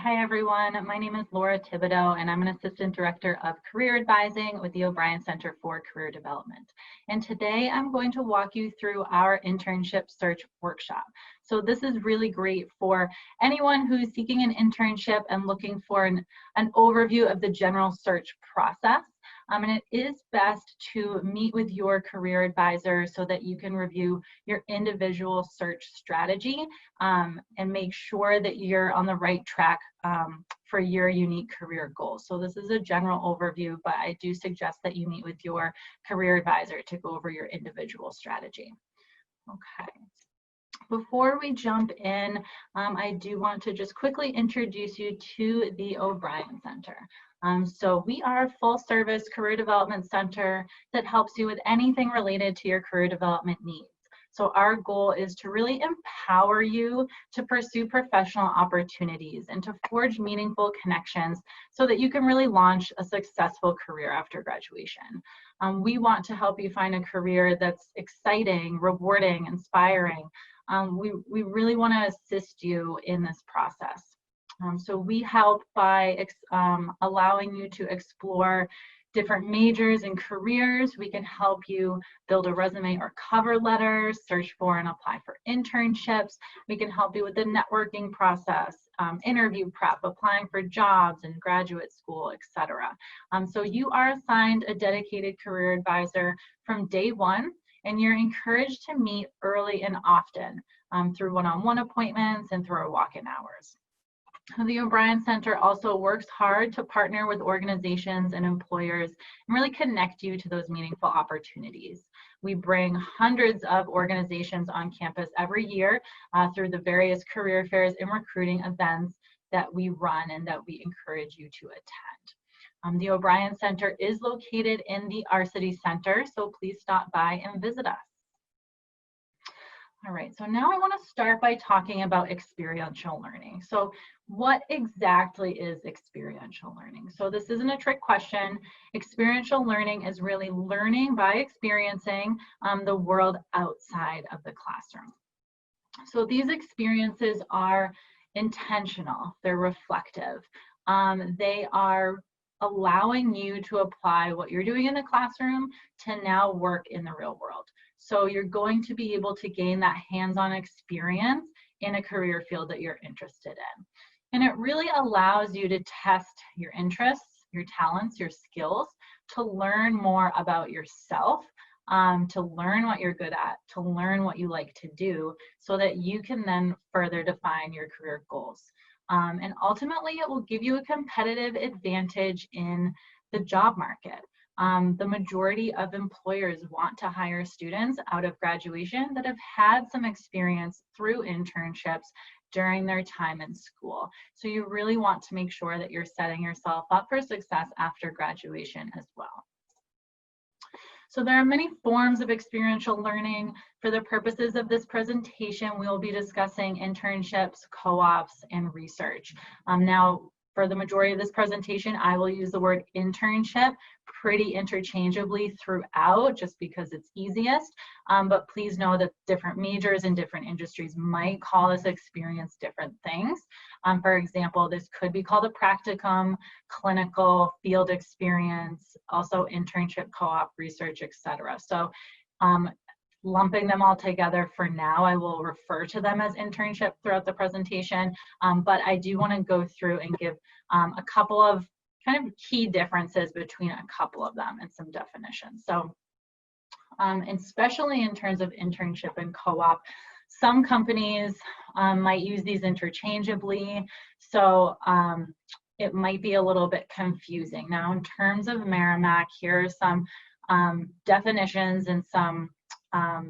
Hi everyone, my name is Laura Thibodeau and I'm an Assistant Director of Career Advising with the O'Brien Center for Career Development. And today I'm going to walk you through our internship search workshop. So this is really great for anyone who's seeking an internship and looking for an overview of the general search process. And it is best to meet with your career advisor so that you can review your individual search strategy and make sure that you're on the right track for your unique career goals. So this is a general overview, but I do suggest that you meet with your career advisor to go over your individual strategy. Okay. Before we jump in, I do want to just quickly introduce you to the O'Brien Center. So we are a full-service career development center that helps you with anything related to your career development needs. So our goal is to really empower you to pursue professional opportunities and to forge meaningful connections so that you can really launch a successful career after graduation. We want to help you find a career that's exciting, rewarding, inspiring. We really want to assist you in this process. So we help by allowing you to explore different majors and careers. We can help you build a resume or cover letter, search for and apply for internships. We can help you with the networking process, interview prep, applying for jobs in graduate school, etc. So you are assigned a dedicated career advisor from day one, and you're encouraged to meet early and often through one-on-one appointments and through our walk-in hours. The O'Brien Center also works hard to partner with organizations and employers and really connect you to those meaningful opportunities. We bring hundreds of organizations on campus every year through the various career fairs and recruiting events that we run and that we encourage you to attend. The O'Brien Center is located in the our city center, so please stop by and visit us. All right, so now I want to start by talking about experiential learning. So what exactly is experiential learning? So this isn't a trick question. Experiential learning is really learning by experiencing the world outside of the classroom. So these experiences are intentional, they're reflective. They are allowing you to apply what you're doing in the classroom to now work in the real world. So you're going to be able to gain that hands-on experience in a career field that you're interested in. And it really allows you to test your interests, your talents, your skills, to learn more about yourself, to learn what you're good at, to learn what you like to do, so that you can then further define your career goals. And ultimately, it will give you a competitive advantage in the job market. The majority of employers want to hire students out of graduation that have had some experience through internships during their time in school. So you really want to make sure that you're setting yourself up for success after graduation as well. So there are many forms of experiential learning. For the purposes of this presentation, we will be discussing internships, co-ops, and research. Now, for the majority of this presentation, I will use the word internship pretty interchangeably throughout, just because it's easiest. But please know that different majors in different industries might call this experience different things. For example, this could be called a practicum, clinical, field experience, also internship, co-op, research, etc. So lumping them all together for now, I will refer to them as internship throughout the presentation, but I do want to go through and give a couple of kind of key differences between a couple of them and some definitions. So especially in terms of internship and co-op, some companies might use these interchangeably, so it might be a little bit confusing. Now, in terms of Merrimack, here are some definitions and some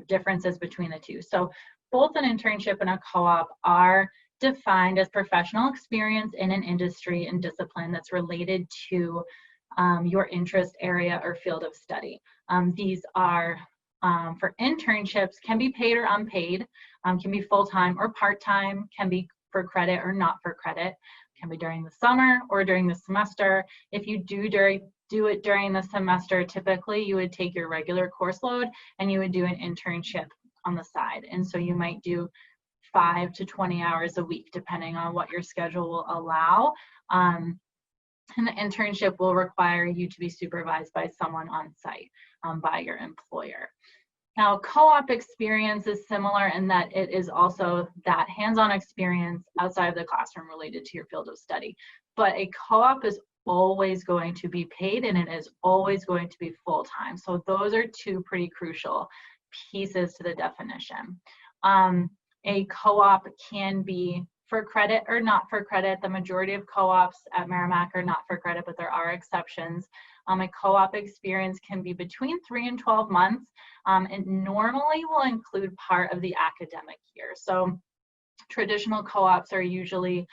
differences between the two. So both an internship and a co-op are defined as professional experience in an industry and discipline that's related to your interest area or field of study. These are for internships, can be paid or unpaid, can be full-time or part-time, can be for credit or not for credit, can be during the summer or during the semester. If you do it during the semester, typically you would take your regular course load and you would do an internship on the side. And so you might do 5 to 20 hours a week, depending on what your schedule will allow. And the internship will require you to be supervised by someone on site, by your employer. Now, co-op experience is similar in that it is also that hands-on experience outside of the classroom related to your field of study. But a co-op is always going to be paid, and it is always going to be full-time. So those are two pretty crucial pieces to the definition. A co-op can be for credit or not for credit. The majority of co-ops at Merrimack are not for credit, but there are exceptions. A co-op experience can be between 3 and 12 months. It normally will include part of the academic year. So traditional co-ops are usually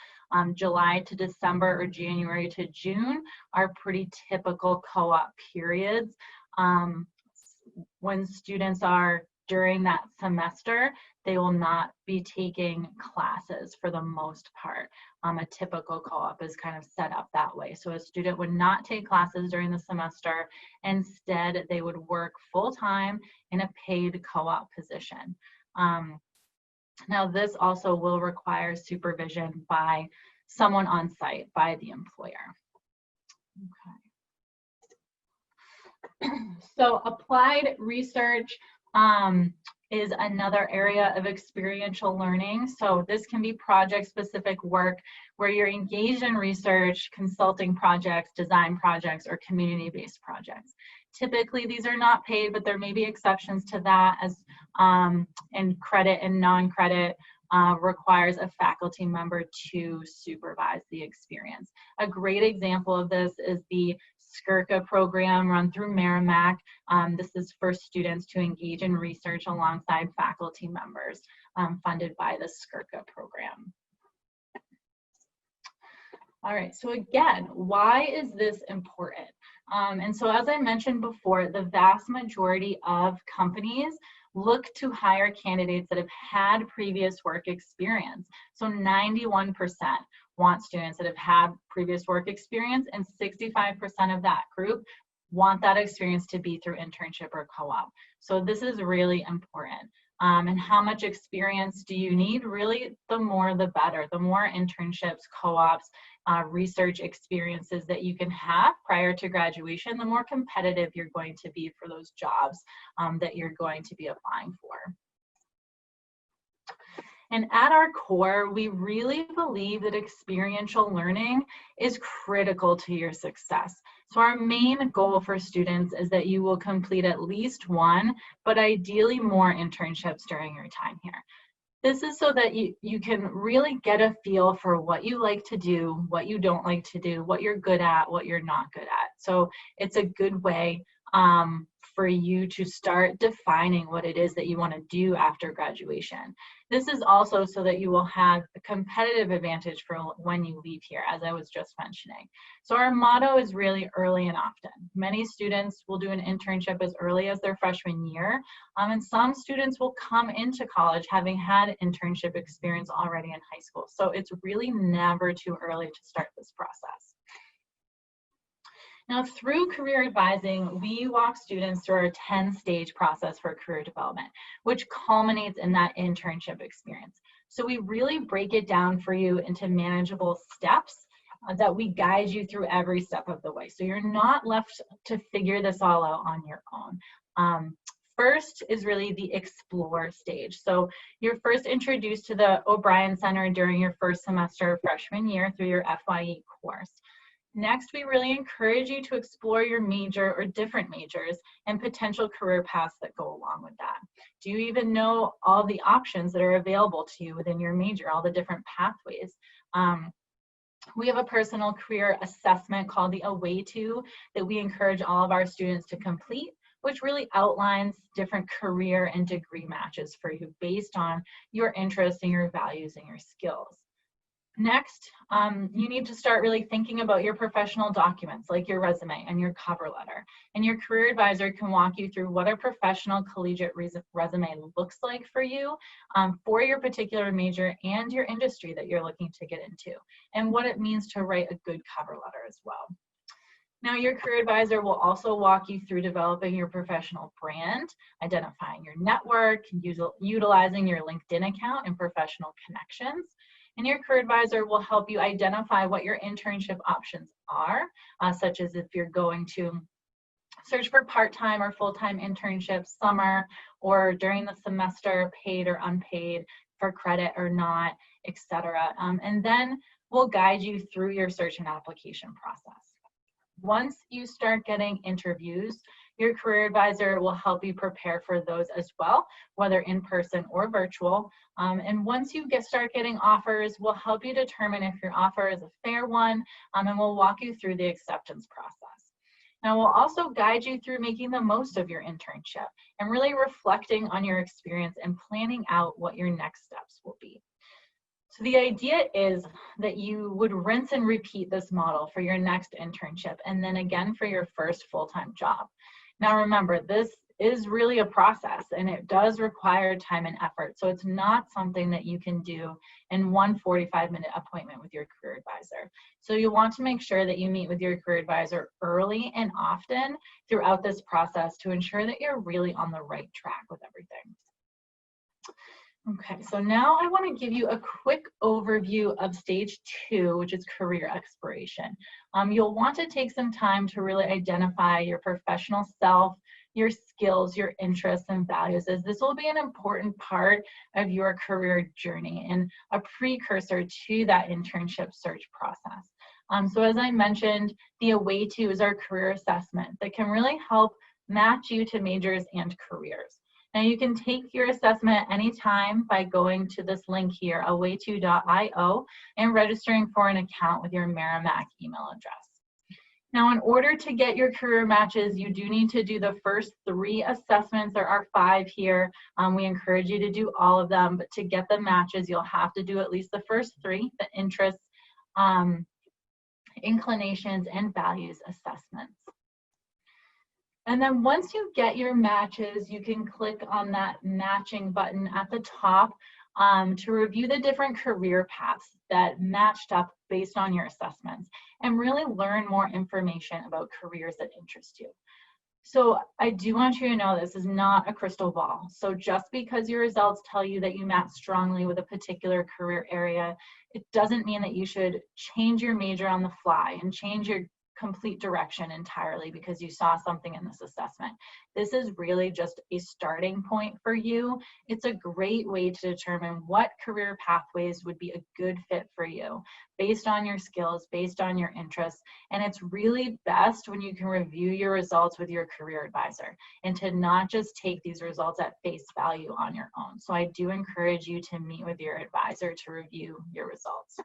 July to December or January to June are pretty typical co-op periods. When students are during that semester, they will not be taking classes for the most part. A typical co-op is kind of set up that way. So a student would not take classes during the semester. Instead, they would work full-time in a paid co-op position. Now, this also will require supervision by someone on site, by the employer. Okay. So applied research is another area of experiential learning. So this can be project-specific work where you're engaged in research, consulting projects, design projects, or community-based projects. Typically, these are not paid, but there may be exceptions to that, as and credit and non-credit requires a faculty member to supervise the experience. A great example of this is the SCRCA program run through Merrimack. This is for students to engage in research alongside faculty members, funded by the SCRCA program. All right, so again, why is this important? And so as I mentioned before, the vast majority of companies look to hire candidates that have had previous work experience. So 91% want students that have had previous work experience, and 65% of that group want that experience to be through internship or co-op. So this is really important. And how much experience do you need? Really, the more the better. The more internships, co-ops, research experiences that you can have prior to graduation, the more competitive you're going to be for those jobs that you're going to be applying for. And at our core, we really believe that experiential learning is critical to your success. So our main goal for students is that you will complete at least one, but ideally more internships during your time here. This is so that you can really get a feel for what you like to do, what you don't like to do, what you're good at, what you're not good at. So it's a good way for you to start defining what it is that you want to do after graduation. This is also so that you will have a competitive advantage for when you leave here, as I was just mentioning. So our motto is really early and often. Many students will do an internship as early as their freshman year, and some students will come into college having had internship experience already in high school. So it's really never too early to start this process. Now, through career advising, we walk students through our 10-stage process for career development, which culminates in that internship experience. So we really break it down for you into manageable steps that we guide you through every step of the way. So you're not left to figure this all out on your own. First is really the explore stage. So you're first introduced to the O'Brien Center during your first semester freshman year through your FYE course. Next, we really encourage you to explore your major or different majors and potential career paths that go along with that. Do you even know all the options that are available to you within your major, all the different pathways? We have a personal career assessment called the Away To that we encourage all of our students to complete, which really outlines different career and degree matches for you based on your interests and your values and your skills. Next, you need to start really thinking about your professional documents like your resume and your cover letter. And your career advisor can walk you through what a professional collegiate resume looks like for you for your particular major and your industry that you're looking to get into, and what it means to write a good cover letter as well. Now, your career advisor will also walk you through developing your professional brand, identifying your network, utilizing your LinkedIn account and professional connections. And your career advisor will help you identify what your internship options are, such as if you're going to search for part-time or full-time internships, summer or during the semester, paid or unpaid, for credit or not, etc. And then we'll guide you through your search and application process. Once you start getting interviews, your career advisor will help you prepare for those as well, whether in person or virtual. And once you start getting offers, we'll help you determine if your offer is a fair one, and we'll walk you through the acceptance process. Now, we'll also guide you through making the most of your internship and really reflecting on your experience and planning out what your next steps will be. So the idea is that you would rinse and repeat this model for your next internship and then again for your first full-time job. Now remember, this is really a process and it does require time and effort. So it's not something that you can do in one 45-minute appointment with your career advisor. So you want to make sure that you meet with your career advisor early and often throughout this process to ensure that you're really on the right track with everything. Okay, so now I want to give you a quick overview of stage 2, which is career exploration. You'll want to take some time to really identify your professional self, your skills, your interests and values, as this will be an important part of your career journey and a precursor to that internship search process. So as I mentioned, the Away To is our career assessment that can really help match you to majors and careers. Now you can take your assessment anytime by going to this link here, awayto.io, and registering for an account with your Merrimack email address. Now, in order to get your career matches, you do need to do the first 3 assessments. There are 5 here. We encourage you to do all of them, but to get the matches, you'll have to do at least the first 3, the interests, inclinations, and values assessments. And then once you get your matches, you can click on that matching button at the top to review the different career paths that matched up based on your assessments and really learn more information about careers that interest you. So I do want you to know this is not a crystal ball. So just because your results tell you that you match strongly with a particular career area, it doesn't mean that you should change your major on the fly and change your complete direction entirely because you saw something in this assessment. This is really just a starting point for you. It's a great way to determine what career pathways would be a good fit for you based on your skills, based on your interests. And it's really best when you can review your results with your career advisor and to not just take these results at face value on your own. So I do encourage you to meet with your advisor to review your results.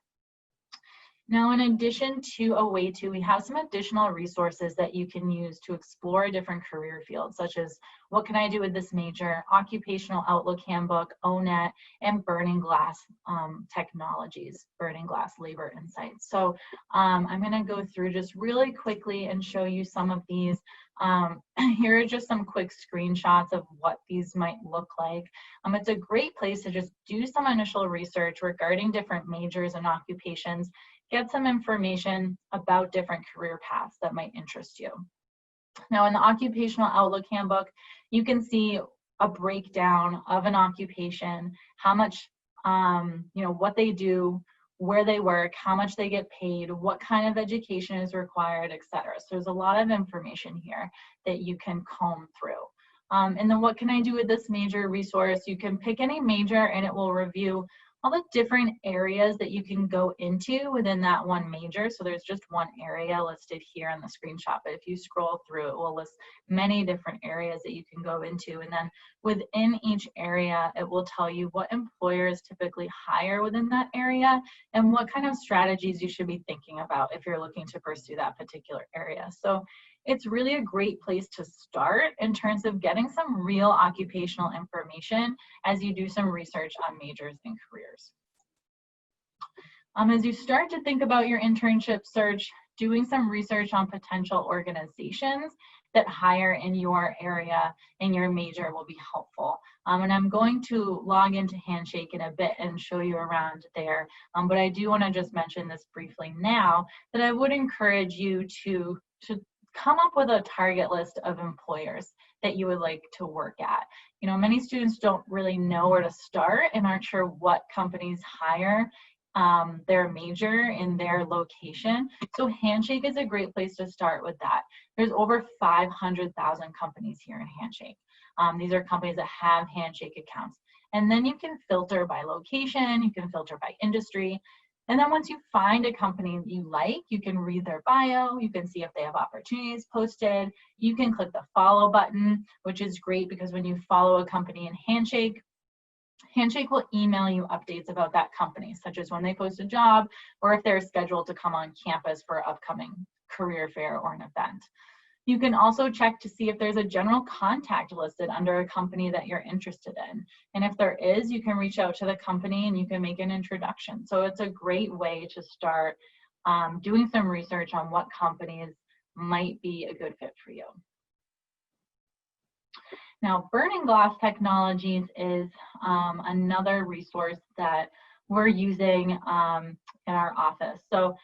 Now, in addition to Away To, we have some additional resources that you can use to explore different career fields, such as what can I do with this major, Occupational Outlook Handbook, ONET, and Burning Glass Technologies, Burning Glass Labor Insights. So I'm going to go through just really quickly and show you some of these. Here are just some quick screenshots of what these might look like. It's a great place to just do some initial research regarding different majors and occupations, get some information about different career paths that might interest you. Now, in the Occupational Outlook Handbook, you can see a breakdown of an occupation, how much, what they do, where they work, how much they get paid, what kind of education is required, etc. So there's a lot of information here that you can comb through. And then what can I do with this major resource? You can pick any major and it will review all the different areas that you can go into within that one major. So there's just one area listed here on the screenshot, but if you scroll through, it will list many different areas that you can go into. And then within each area, it will tell you what employers typically hire within that area and what kind of strategies you should be thinking about if you're looking to pursue that particular area. So it's really a great place to start in terms of getting some real occupational information as you do some research on majors and careers. As you start to think about your internship search, doing some research on potential organizations that hire in your area in your major will be helpful. And I'm going to log into Handshake in a bit and show you around there. But I do want to just mention this briefly now, that I would encourage you to come up with a target list of employers that you would like to work at. You know, many students don't really know where to start and aren't sure what companies hire their major in their location. So Handshake is a great place to start with that. There's over 500,000 companies here in Handshake. These are companies that have Handshake accounts. And then you can filter by location, you can filter by industry. And then once you find a company you like, you can read their bio, you can see if they have opportunities posted, you can click the follow button, which is great because when you follow a company in Handshake, Handshake will email you updates about that company, such as when they post a job or if they're scheduled to come on campus for an upcoming career fair or an event. You can also check to see if there's a general contact listed under a company that you're interested in. And if there is, you can reach out to the company and you can make an introduction. So it's a great way to start doing some research on what companies might be a good fit for you. Now, Burning Glass Technologies is another resource that we're using in our office. So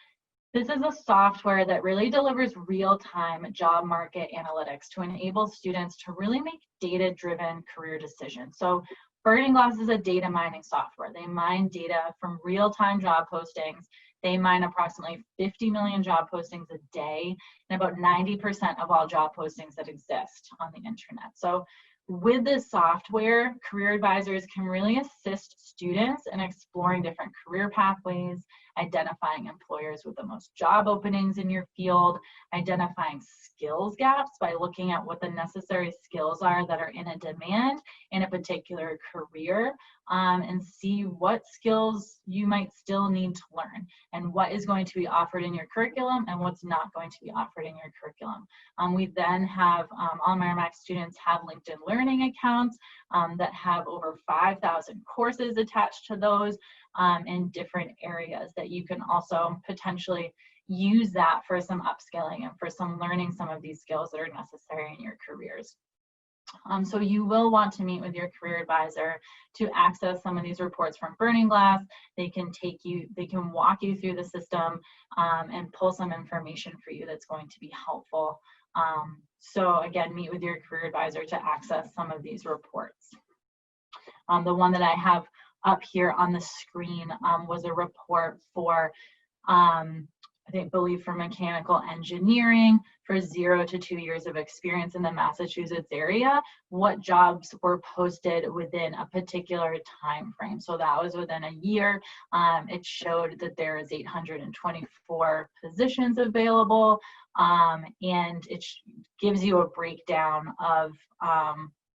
this is a software that really delivers real-time job market analytics to enable students to really make data-driven career decisions. So Burning Glass is a data mining software. They mine data from real-time job postings. They mine approximately 50 million job postings a day and about 90% of all job postings that exist on the internet. So with this software, career advisors can really assist students in exploring different career pathways, identifying employers with the most job openings in your field, identifying skills gaps by looking at what the necessary skills are that are in a demand in a particular career, and see what skills you might still need to learn and what is going to be offered in your curriculum and what's not going to be offered in your curriculum. We then have, all Merrimack students have LinkedIn Learning accounts that have over 5,000 courses attached to those in different areas that you can also potentially use that for some upskilling and for some learning some of these skills that are necessary in your careers. So you will want to meet with your career advisor to access some of these reports from Burning Glass. They can walk you through the system and pull some information for you that's going to be helpful. So again, meet with your career advisor to access some of these reports. The one that I have up here on the screen was a report for I believe for mechanical engineering for 0 to 2 years of experience in the Massachusetts area, what jobs were posted within a particular time frame. So that was within a year. It showed that there is 824 positions available, and it gives you a breakdown of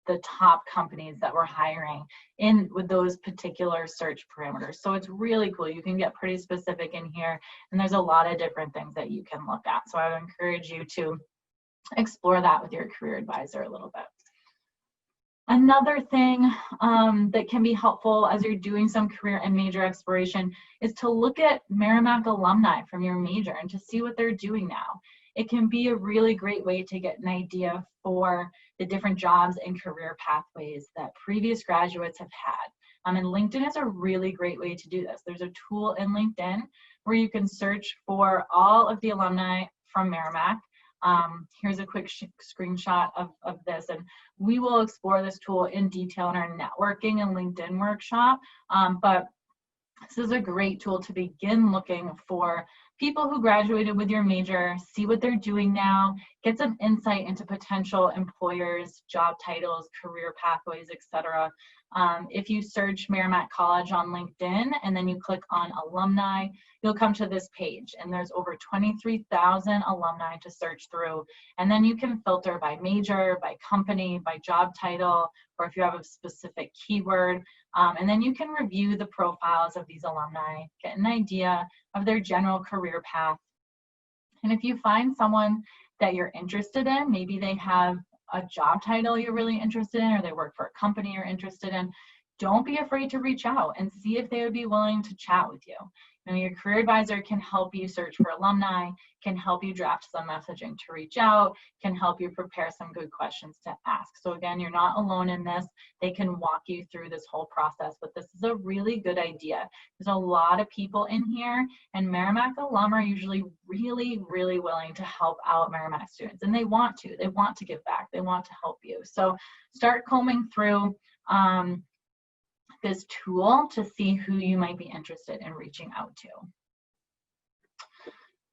the top companies that we're hiring in with those particular search parameters. So it's really cool. You can get pretty specific in here, and there's a lot of different things that you can look at. So I would encourage you to explore that with your career advisor a little bit. Another thing that can be helpful as you're doing some career and major exploration is to look at Merrimack alumni from your major and to see what they're doing now. It can be a really great way to get an idea for the different jobs and career pathways that previous graduates have had. And LinkedIn is a really great way to do this. There's a tool in LinkedIn where you can search for all of the alumni from Merrimack. Here's a quick screenshot of this, and we will explore this tool in detail in our networking and LinkedIn workshop. But this is a great tool to begin looking for people who graduated with your major, see what they're doing now, get some insight into potential employers, job titles, career pathways, etc. If you search Merrimack College on LinkedIn and then you click on alumni, you'll come to this page, and there's over 23,000 alumni to search through. And then you can filter by major, by company, by job title, or if you have a specific keyword. And then you can review the profiles of these alumni, get an idea of their general career path. And if you find someone that you're interested in, maybe they have a job title you're really interested in, or they work for a company you're interested in, don't be afraid to reach out and see if they would be willing to chat with you. You know, your career advisor can help you search for alumni, can help you draft some messaging to reach out, can help you prepare some good questions to ask. So again, you're not alone in this. They can walk you through this whole process, but this is a really good idea. There's a lot of people in here, and Merrimack alum are usually really, really willing to help out Merrimack students, and they want to give back, they want to help you. So start combing through this tool to see who you might be interested in reaching out to.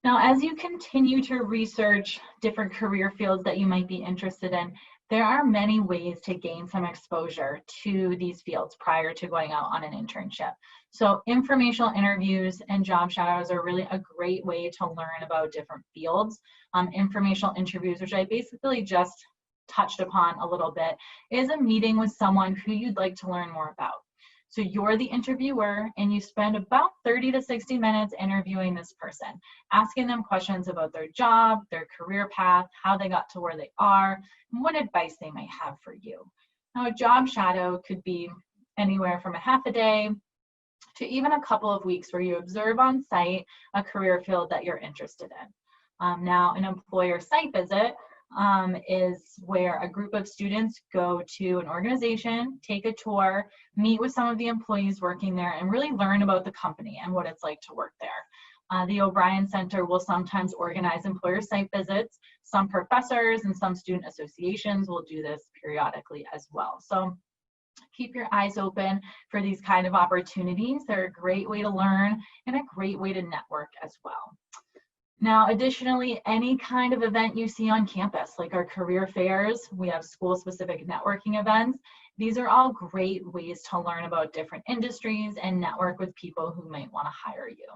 Now, as you continue to research different career fields that you might be interested in, there are many ways to gain some exposure to these fields prior to going out on an internship. So informational interviews and job shadows are really a great way to learn about different fields. Informational interviews, which I basically just touched upon a little bit, is a meeting with someone who you'd like to learn more about. So you're the interviewer and you spend about 30 to 60 minutes interviewing this person, asking them questions about their job, their career path, how they got to where they are, and what advice they might have for you. Now, a job shadow could be anywhere from a half a day to even a couple of weeks where you observe on site a career field that you're interested in. Now, an employer site visit is where a group of students go to an organization, take a tour, meet with some of the employees working there, and really learn about the company and what it's like to work there. The O'Brien Center will sometimes organize employer site visits. Some professors and some student associations will do this periodically as well. So keep your eyes open for these kind of opportunities. They're a great way to learn and a great way to network as well. Now, additionally, any kind of event you see on campus, like our career fairs, we have school-specific networking events. These are all great ways to learn about different industries and network with people who might want to hire you.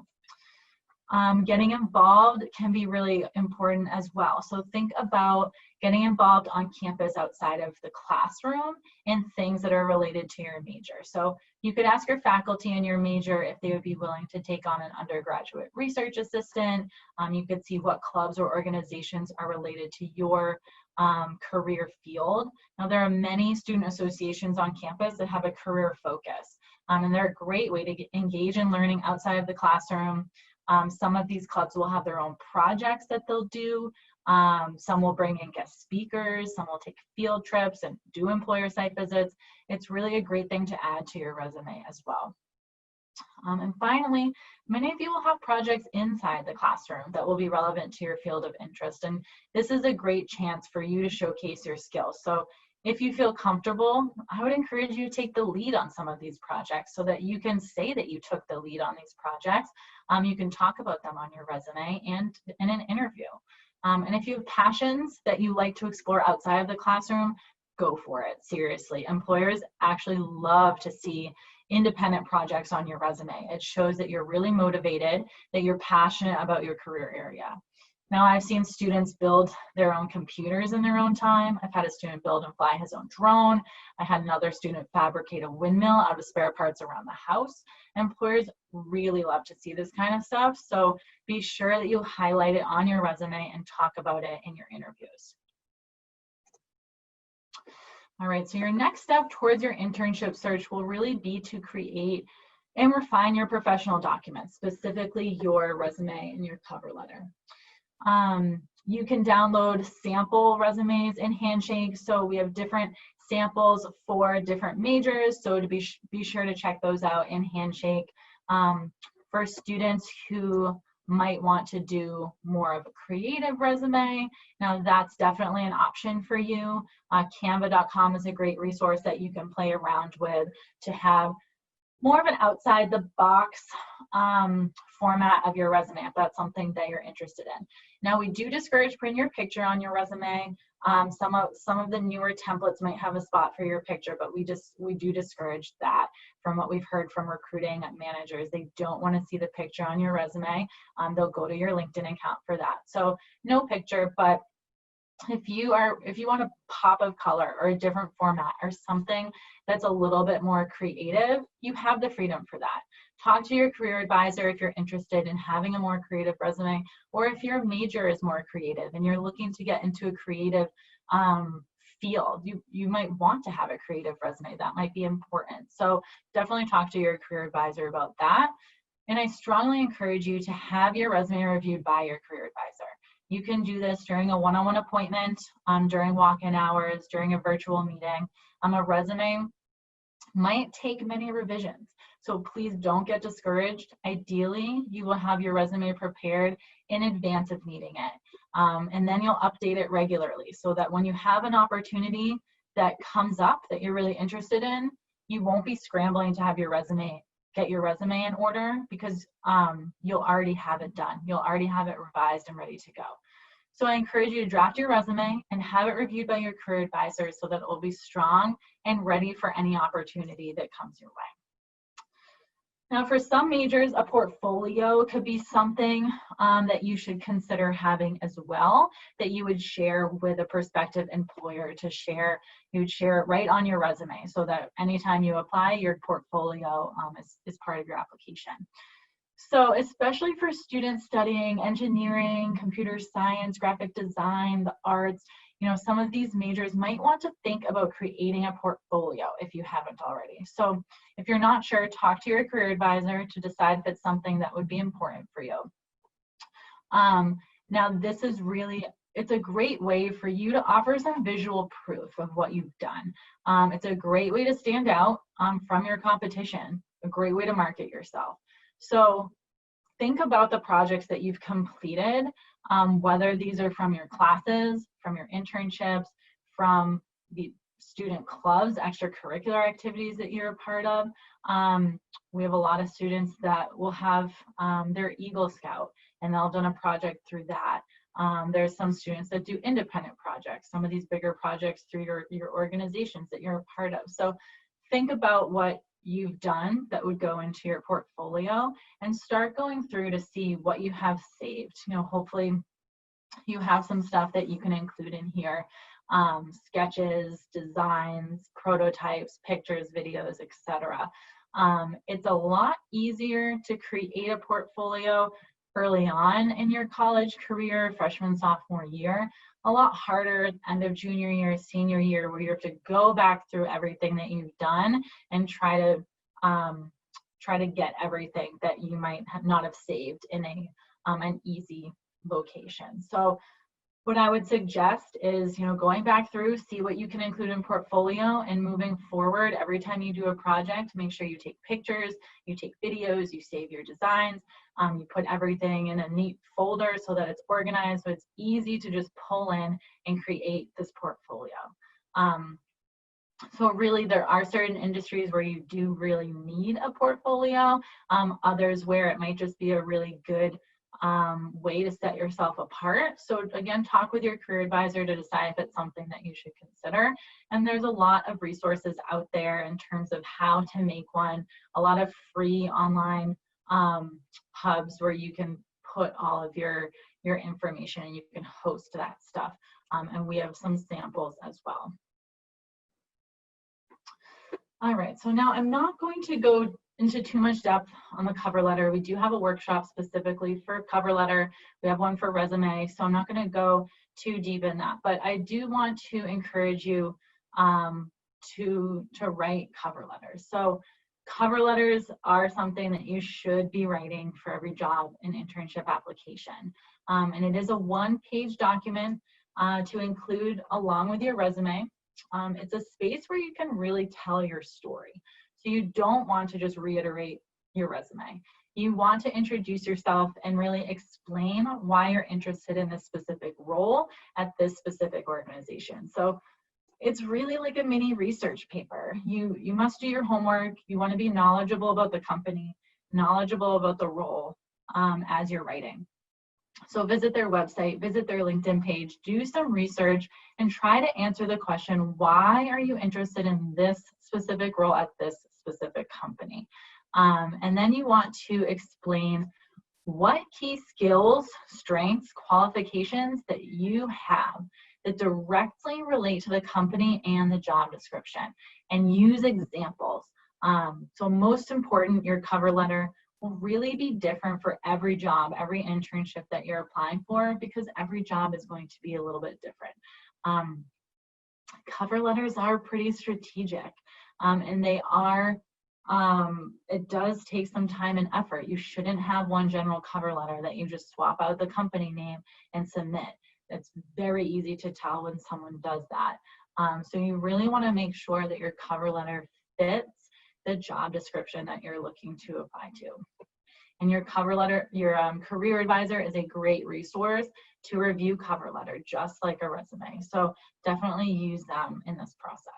Getting involved can be really important as well. So think about getting involved on campus outside of the classroom and things that are related to your major. So you could ask your faculty in your major if they would be willing to take on an undergraduate research assistant. You could see what clubs or organizations are related to your career field. Now, there are many student associations on campus that have a career focus, and they're a great way to engage in learning outside of the classroom. Some of these clubs will have their own projects that they'll do. Some will bring in guest speakers, some will take field trips and do employer site visits. It's really a great thing to add to your resume as well. And finally, many of you will have projects inside the classroom that will be relevant to your field of interest. And this is a great chance for you to showcase your skills. So if you feel comfortable, I would encourage you to take the lead on some of these projects so that you can say that you took the lead on these projects. You can talk about them on your resume and in an interview. And if you have passions that you like to explore outside of the classroom, go for it, seriously. Employers actually love to see independent projects on your resume. It shows that you're really motivated, that you're passionate about your career area. Now, I've seen students build their own computers in their own time. I've had a student build and fly his own drone. I had another student fabricate a windmill out of spare parts around the house. Employers really love to see this kind of stuff, so be sure that you highlight it on your resume and talk about it in your interviews. All right, so your next step towards your internship search will really be to create and refine your professional documents, specifically your resume and your cover letter. You can download sample resumes in Handshake. So we have different samples for different majors. So to be sure to check those out in Handshake. For students who might want to do more of a creative resume, now that's definitely an option for you. Canva.com is a great resource that you can play around with to have more of an outside the box format of your resume, if that's something that you're interested in. Now, we do discourage putting your picture on your resume. Some of the newer templates might have a spot for your picture, but we do discourage that. From what we've heard from recruiting managers, they don't want to see the picture on your resume. They'll go to your LinkedIn account for that. So no picture, but if you want a pop of color or a different format or something that's a little bit more creative, you have the freedom for that. Talk to your career advisor if you're interested in having a more creative resume, or if your major is more creative and you're looking to get into a creative field, you might want to have a creative resume. That might be important. So definitely talk to your career advisor about that. And I strongly encourage you to have your resume reviewed by your career advisor. You can do this during a one-on-one appointment, during walk-in hours, during a virtual meeting. A resume might take many revisions, so please don't get discouraged. Ideally, you will have your resume prepared in advance of needing it. And then you'll update it regularly so that when you have an opportunity that comes up that you're really interested in, you won't be scrambling to have your resume, get your resume in order, because you'll already have it done. You'll already have it revised and ready to go. So I encourage you to draft your resume and have it reviewed by your career advisor so that it will be strong and ready for any opportunity that comes your way. Now, for some majors, a portfolio could be something that you should consider having as well, that you would share with a prospective employer to share. You would share it right on your resume so that anytime you apply, your portfolio is part of your application. So especially for students studying engineering, computer science, graphic design, the arts, you know, some of these majors might want to think about creating a portfolio if you haven't already. So if you're not sure, talk to your career advisor to decide if it's something that would be important for you. Now this is really, it's a great way for you to offer some visual proof of what you've done. It's a great way to stand out from your competition, a great way to market yourself. So think about the projects that you've completed, whether these are from your classes, from your internships, from the student clubs, extracurricular activities that you're a part of. We have a lot of students that will have their Eagle Scout, and they'll have done a project through that. There's some students that do independent projects, some of these bigger projects through your organizations that you're a part of. So think about what you've done that would go into your portfolio and start going through to see what you have saved. You know, hopefully you have some stuff that you can include in here, sketches, designs, prototypes, pictures, videos, etc. It's a lot easier to create a portfolio early on in your college career, freshman, sophomore year. A lot harder at the end of junior year, senior year, where you have to go back through everything that you've done and try to get everything that you might not have saved in an easy location. So what I would suggest is, you know, going back through, see what you can include in portfolio, and moving forward, every time you do a project, make sure you take pictures, you take videos, you save your designs, you put everything in a neat folder so that it's organized, so it's easy to just pull in and create this portfolio. So really, there are certain industries where you do really need a portfolio, others where it might just be a really good way to set yourself apart. So again, talk with your career advisor to decide if it's something that you should consider. And there's a lot of resources out there in terms of how to make one, a lot of free online hubs where you can put all of your information and you can host that stuff. And we have some samples as well. All right, so now I'm not going to go into too much depth on the cover letter. We do have a workshop specifically for cover letter. We have one for resume, so I'm not going to go too deep in that. But I do want to encourage you to write cover letters. So cover letters are something that you should be writing for every job and internship application. And it is a one-page document to include along with your resume. It's a space where you can really tell your story. So you don't want to just reiterate your resume. You want to introduce yourself and really explain why you're interested in this specific role at this specific organization. So it's really like a mini research paper. You must do your homework. You want to be knowledgeable about the company, knowledgeable about the role as you're writing. So visit their website, visit their LinkedIn page, do some research, and try to answer the question, why are you interested in this specific role at this specific company? And then you want to explain what key skills, strengths, qualifications that you have that directly relate to the company and the job description, and use examples. So most important, your cover letter will really be different for every job, every internship that you're applying for, because every job is going to be a little bit different. Cover letters are pretty strategic, and they are, it does take some time and effort. You shouldn't have one general cover letter that you just swap out the company name and submit. It's very easy to tell when someone does that. So you really want to make sure that your cover letter fits the job description that you're looking to apply to. And your cover letter, your career advisor is a great resource to review cover letter, just like a resume. So definitely use them in this process.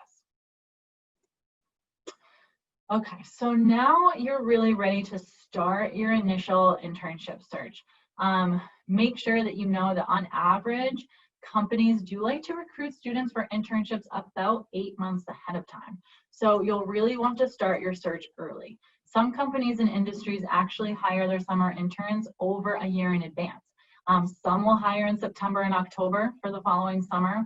Okay, so now you're really ready to start your initial internship search. Make sure that you know that on average, companies do like to recruit students for internships about 8 months ahead of time. So you'll really want to start your search early. Some companies and industries actually hire their summer interns over a year in advance. Some will hire in September and October for the following summer.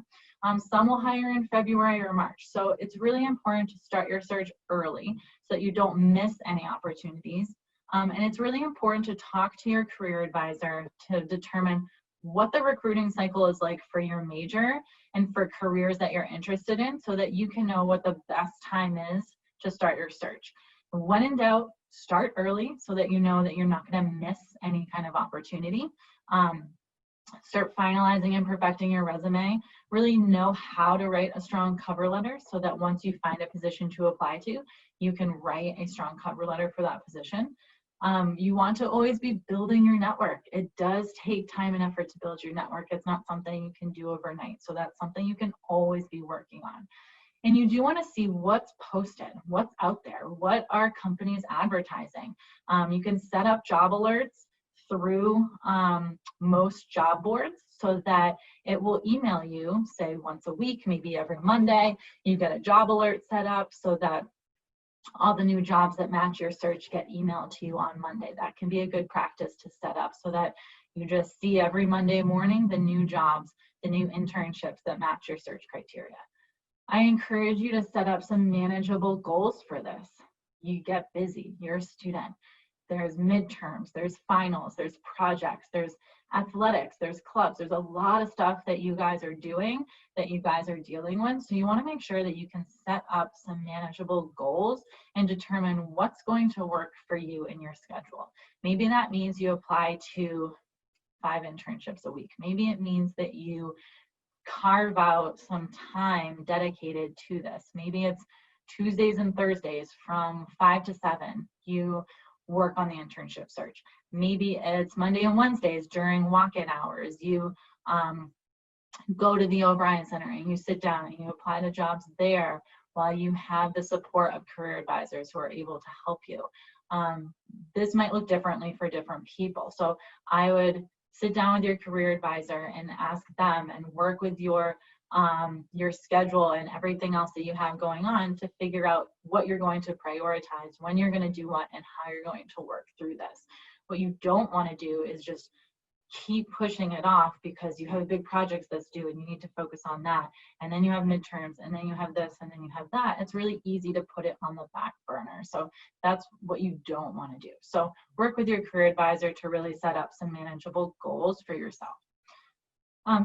Some will hire in February or March. So it's really important to start your search early so that you don't miss any opportunities. And it's really important to talk to your career advisor to determine what the recruiting cycle is like for your major and for careers that you're interested in, so that you can know what the best time is to start your search. When in doubt, start early so that you know that you're not going to miss any kind of opportunity. Start finalizing and perfecting your resume. Really know how to write a strong cover letter so that once you find a position to apply to, you can write a strong cover letter for that position. You want to always be building your network. It does take time and effort to build your network. It's not something you can do overnight. So that's something you can always be working on. And you do want to see what's posted, what's out there, what are companies advertising. You can set up job alerts through most job boards so that it will email you, say once a week, maybe every Monday. You get a job alert set up so that all the new jobs that match your search get emailed to you on Monday. That can be a good practice to set up so that you just see every Monday morning the new jobs, the new internships that match your search criteria. I encourage you to set up some manageable goals for this. You get busy, you're a student. There's midterms, there's finals, there's projects, there's athletics, there's clubs. There's a lot of stuff that you guys are doing, that you guys are dealing with. So you want to make sure that you can set up some manageable goals and determine what's going to work for you in your schedule. Maybe that means you apply to 5 internships a week. Maybe it means that you carve out some time dedicated to this. Maybe it's Tuesdays and Thursdays from 5 to 7. You work on the internship search. Maybe it's Monday and Wednesdays during walk-in hours. You go to the O'Brien Center and you sit down and you apply to jobs there while you have the support of career advisors who are able to help you. This might look differently for different people. So I would sit down with your career advisor and ask them and work with your schedule and everything else that you have going on to figure out what you're going to prioritize, when you're going to do what, and how you're going to work through this. What you don't want to do is just keep pushing it off because you have big projects that's due and you need to focus on that. And then you have midterms, and then you have this, and then you have that. It's really easy to put it on the back burner. So that's what you don't want to do. So work with your career advisor to really set up some manageable goals for yourself.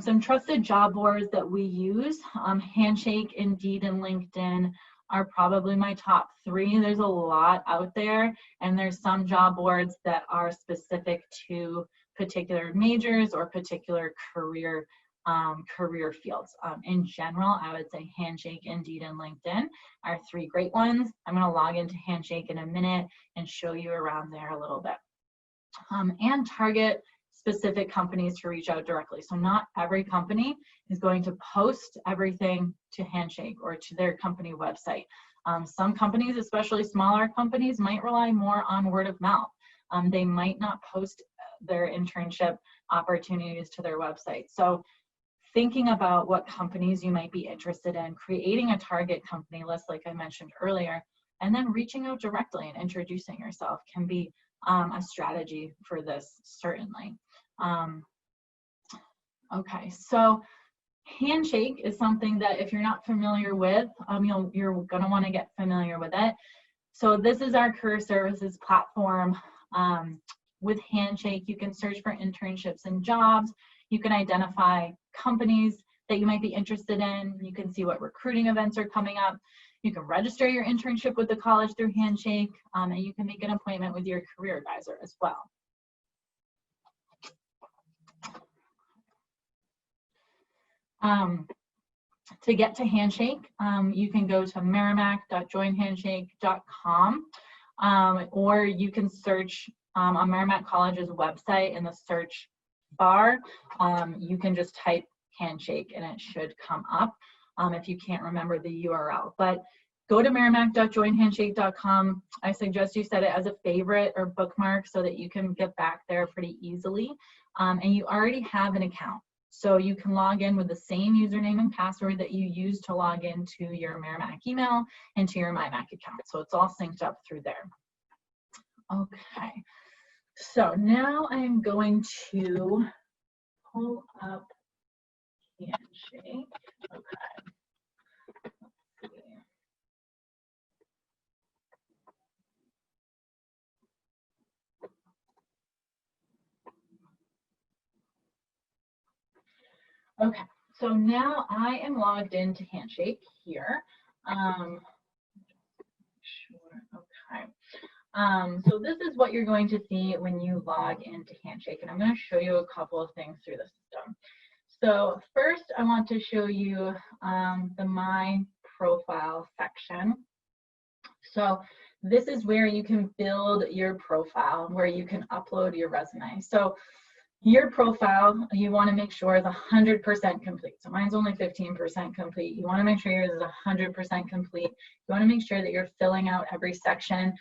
Some trusted job boards that we use, Handshake, Indeed, and LinkedIn are probably my top 3. There's a lot out there, and there's some job boards that are specific to particular majors or particular career fields. In general, I would say Handshake, Indeed, and LinkedIn are 3 great ones. I'm going to log into Handshake in a minute and show you around there a little bit. And target specific companies to reach out directly. So not every company is going to post everything to Handshake or to their company website. Some companies, especially smaller companies, might rely more on word of mouth. They might not post their internship opportunities to their website. So thinking about what companies you might be interested in, creating a target company list like I mentioned earlier, and then reaching out directly and introducing yourself can be a strategy for this, certainly. Okay, so Handshake is something that if you're not familiar with, you're going to want to get familiar with it. So this is our career services platform. With Handshake, you can search for internships and jobs. You can identify companies that you might be interested in. You can see what recruiting events are coming up. You can register your internship with the college through Handshake, and you can make an appointment with your career advisor as well. To get to Handshake, you can go to merrimack.joinhandshake.com, or you can search on Merrimack College's website in the search bar, you can just type Handshake and it should come up if you can't remember the URL. But go to merrimack.joinhandshake.com. I suggest you set it as a favorite or bookmark so that you can get back there pretty easily. And you already have an account. So you can log in with the same username and password that you use to log into your Merrimack email and to your MyMac account. So it's all synced up through there. Okay, so now I'm going to pull up Handshake. Okay, let's see. Okay, so now I am logged into Handshake here. Okay. So this is what you're going to see when you log into Handshake, and I'm going to show you a couple of things through the system. So first, I want to show you the My Profile section. So this is where you can build your profile, where you can upload your resume. So your profile, you want to make sure is 100% complete. So mine's only 15% complete. You want to make sure yours is 100% complete. You want to make sure that you're filling out every section.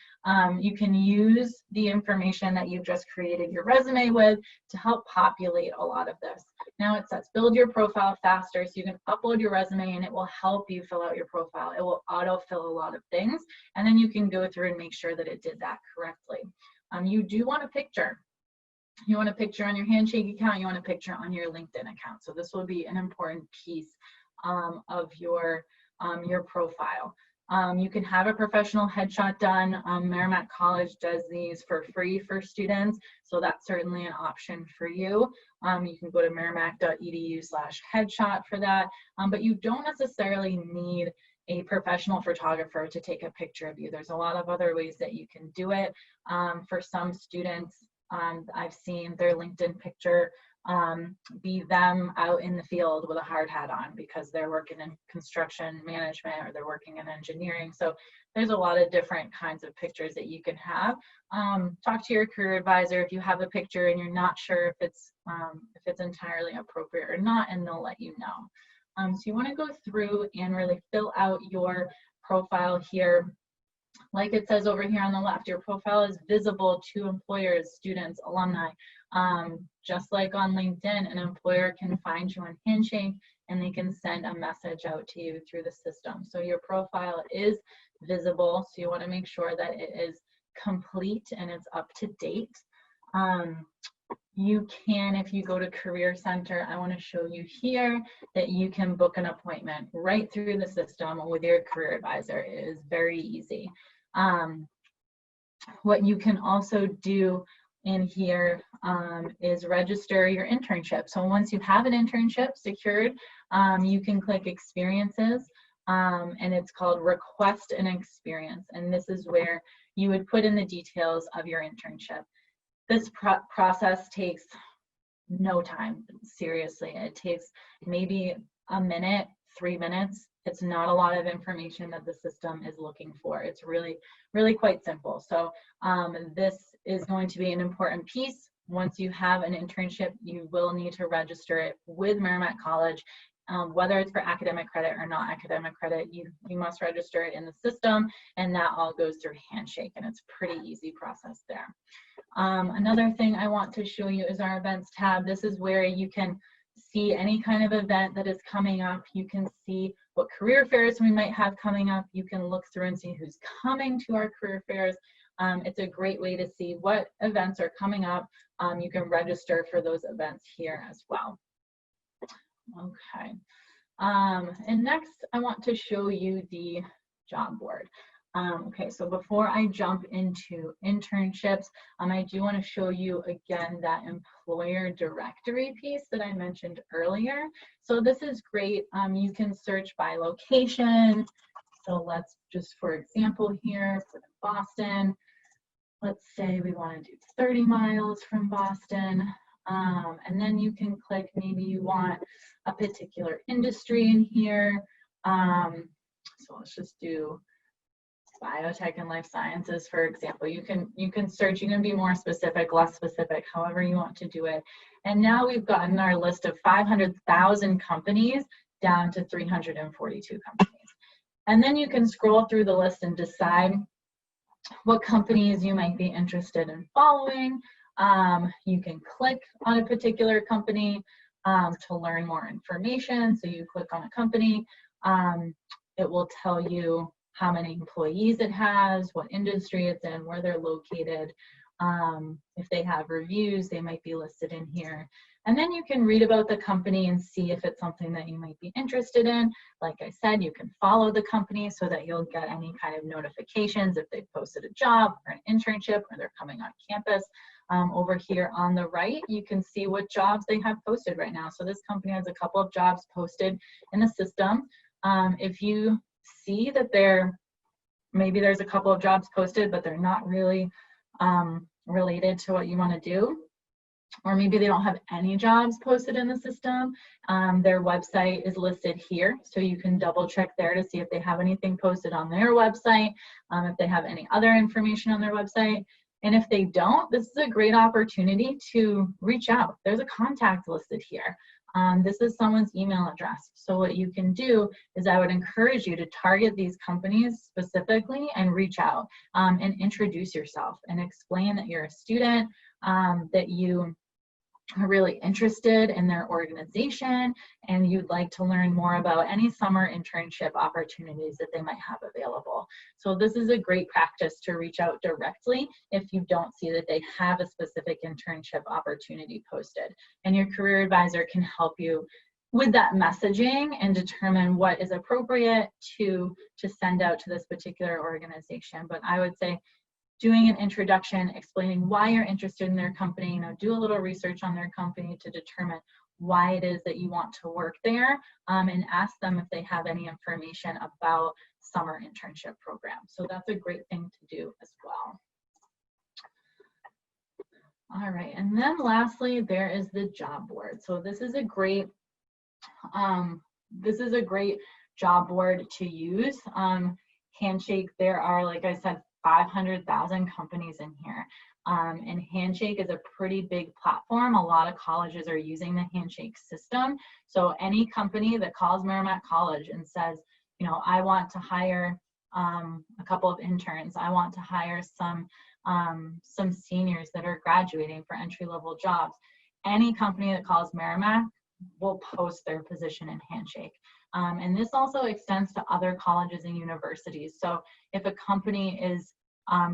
You can use the information that you've just created your resume with to help populate a lot of this. Now it says build your profile faster, so you can upload your resume and it will help you fill out your profile. It will autofill a lot of things, and then you can go through and make sure that it did that correctly. You do want a picture. You want a picture on your Handshake account, you want a picture on your LinkedIn account. So this will be an important piece of your profile. You can have a professional headshot done. Merrimack College does these for free for students, so that's certainly an option for you. You can go to merrimack.edu/headshot for that, but you don't necessarily need a professional photographer to take a picture of you. There's a lot of other ways that you can do it. For some students, I've seen their LinkedIn picture be them out in the field with a hard hat on because they're working in construction management or they're working in engineering. So there's a lot of different kinds of pictures that you can have. Talk to your career advisor if you have a picture and you're not sure if it's entirely appropriate or not, and they'll let you know. So you want to go through and really fill out your profile here. Like it says over here on the left, your profile is visible to employers, students, alumni. Just like on LinkedIn, an employer can find you on Handshake and they can send a message out to you through the system. So your profile is visible, so you want to make sure that it is complete and it's up to date. You can, if you go to Career Center, I want to show you here that you can book an appointment right through the system with your career advisor. It is very easy. What you can also do in here is register your internship. So once you have an internship secured, you can click Experiences, and it's called Request an Experience. And this is where you would put in the details of your internship. This process takes no time, seriously. It takes maybe a minute, 3 minutes. It's not a lot of information that the system is looking for. It's really, really quite simple. So this is going to be an important piece. Once you have an internship, you will need to register it with Merrimack College. Whether it's for academic credit or not academic credit, you must register it in the system, and that all goes through Handshake, and it's a pretty easy process there. Another thing I want to show you is our events tab. This is where you can see any kind of event that is coming up. You can see what career fairs we might have coming up. You can look through and see who's coming to our career fairs. It's a great way to see what events are coming up. You can register for those events here as well. Okay, and next I want to show you the job board. Okay, so before I jump into internships, I do want to show you again that employer directory piece that I mentioned earlier. So this is great. You can search by location. So let's just, for example, here, put Boston. Let's say we want to do 30 miles from Boston. And then you can click, maybe you want a particular industry in here. So let's just do biotech and life sciences, for example. You can search, you can be more specific, less specific, however you want to do it. And now we've gotten our list of 500,000 companies down to 342 companies. And then you can scroll through the list and decide what companies you might be interested in following. You can click on a particular company to learn more information. So you click on a company, it will tell you how many employees it has, what industry it's in, where they're located. If they have reviews, they might be listed in here. And then you can read about the company and see if it's something that you might be interested in. Like I said, you can follow the company so that you'll get any kind of notifications if they've posted a job or an internship or they're coming on campus. Over here on the right, you can see what jobs they have posted right now. So this company has a couple of jobs posted in the system. If you see that maybe there's a couple of jobs posted, but they're not really related to what you want to do, or maybe they don't have any jobs posted in the system, their website is listed here. So you can double check there to see if they have anything posted on their website, if they have any other information on their website. And if they don't, this is a great opportunity to reach out. There's a contact listed here. This is someone's email address. So what you can do is I would encourage you to target these companies specifically and reach out and introduce yourself and explain that you're a student, that you are really interested in their organization and you'd like to learn more about any summer internship opportunities that they might have available. So this is a great practice to reach out directly if you don't see that they have a specific internship opportunity posted. And your career advisor can help you with that messaging and determine what is appropriate to send out to this particular organization. But I would say doing an introduction, explaining why you're interested in their company, do a little research on their company to determine why it is that you want to work there, and ask them if they have any information about summer internship programs. So that's a great thing to do as well. All right, and then lastly, there is the job board. So this is a great job board to use. Handshake, there are, like I said, 500,000 companies in here. And Handshake is a pretty big platform. A lot of colleges are using the Handshake system. So any company that calls Merrimack College and says, I want to hire a couple of interns, I want to hire some seniors that are graduating for entry-level jobs, any company that calls Merrimack will post their position in Handshake. And this also extends to other colleges and universities. So if a company is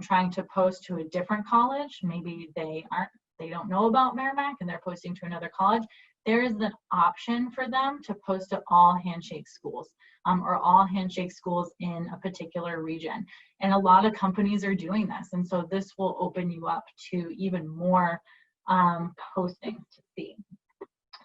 trying to post to a different college, maybe they don't know about Merrimack and they're posting to another college, there is an option for them to post to all Handshake schools, or all Handshake schools in a particular region. And a lot of companies are doing this. And so this will open you up to even more postings to see.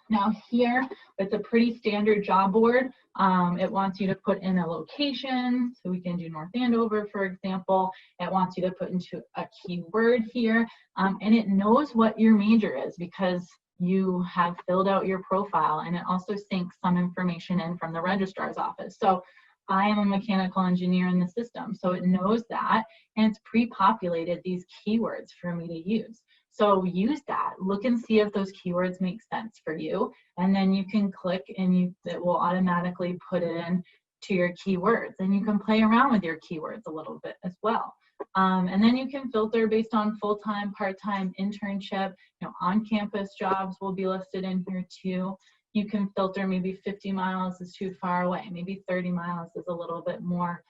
Now here, it's a pretty standard job board. It wants you to put in a location, so we can do North Andover, for example. It wants you to put into a keyword here, and it knows what your major is because you have filled out your profile, and it also syncs some information in from the registrar's office. So I am a mechanical engineer in the system, so it knows that, and it's pre-populated these keywords for me to use. So use that, look and see if those keywords make sense for you, and then you can click and it will automatically put it in to your keywords, and you can play around with your keywords a little bit as well. And then you can filter based on full-time, part-time, internship, on-campus jobs will be listed in here too. You can filter maybe 50 miles is too far away, maybe 30 miles is a little bit more,